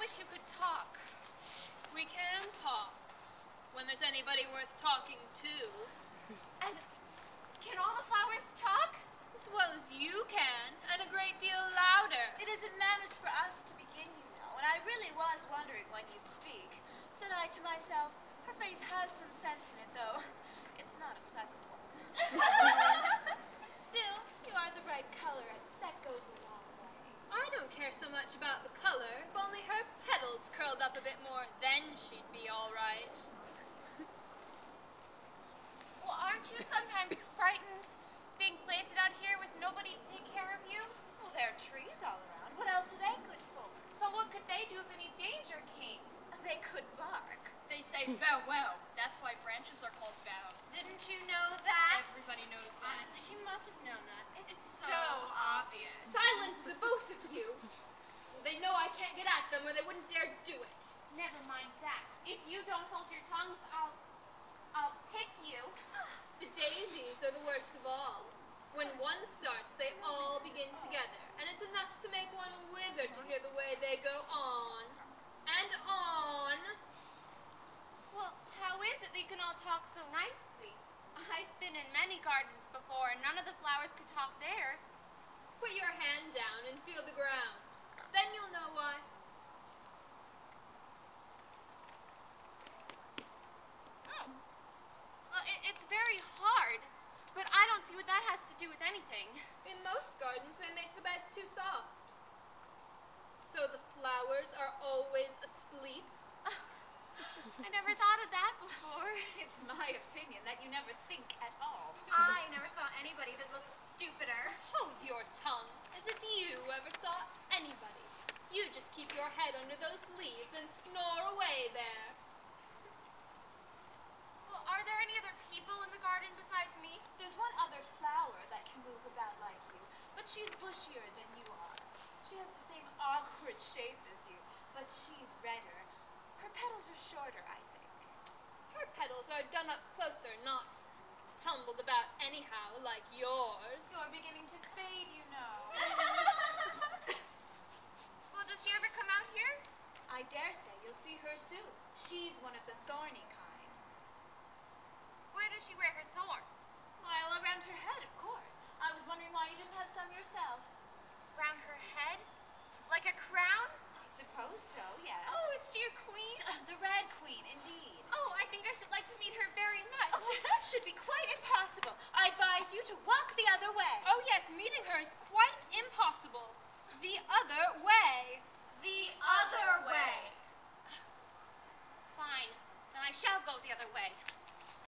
wish you could talk. We can talk. When there's anybody worth talking to. And can all the flowers talk? As well as you can, and a great deal louder. It isn't manners for us to begin, you know, and I really was wondering when you'd speak. Said I to myself, her face has some sense in it, though. It's not a clever one. Still, you are the right color, and that goes a long way. I don't care so much about the color. If only her petals curled up a bit more, then she'd be all right. Well, aren't you sometimes frightened being planted out here with nobody to take care of you? Well, there are trees all around. What else are they good for? But what could they do if any danger came? They could bark. They say bow wow. That's why branches are called boughs. Didn't you know that? Everybody knows that. Honestly, she must have known that. It's so obvious. Silence, the both of you. They know I can't get at them or they wouldn't dare do it. Never mind that. If you don't hold your tongues, I'll pick you. The daisies are the worst of all. When one starts, they all begin together, and it's enough to make one wither to hear the way they go on and on. Well, how is it that you can all talk so nicely? I've been in many gardens before, and none of the flowers could talk there. Put your hand down and feel the ground. Then you'll know why. Well, it's very hard, but I don't see what that has to do with anything. In most gardens, they make the beds too soft. So the flowers are always asleep. I never thought of that before. It's my opinion that you never think at all. I never saw anybody that looked stupider. Hold your tongue, as if you ever saw anybody. You just keep your head under those leaves and snore away there. Well, are there any other people in the garden besides me? There's one other flower that can move about like you, but she's bushier than you are. She has the same awkward shape as you, but she's redder. Her petals are shorter, I think. Her petals are done up closer, not tumbled about anyhow like yours. You're beginning to fade, you know. Well, does she ever come out here? I dare say you'll see her soon. She's one of the thorny kind. Where does she wear her thorns? Well, around her head, of course. I was wondering why you didn't have some yourself. Round her head? Like a crown? I suppose so, yes. Oh, is she a queen? The Red Queen, indeed. Oh, I think I should like to meet her very much. Oh, well, that should be quite impossible. I advise you to walk the other way. Oh yes, meeting her is quite impossible. The other way. The other way. Fine, then I shall go the other way.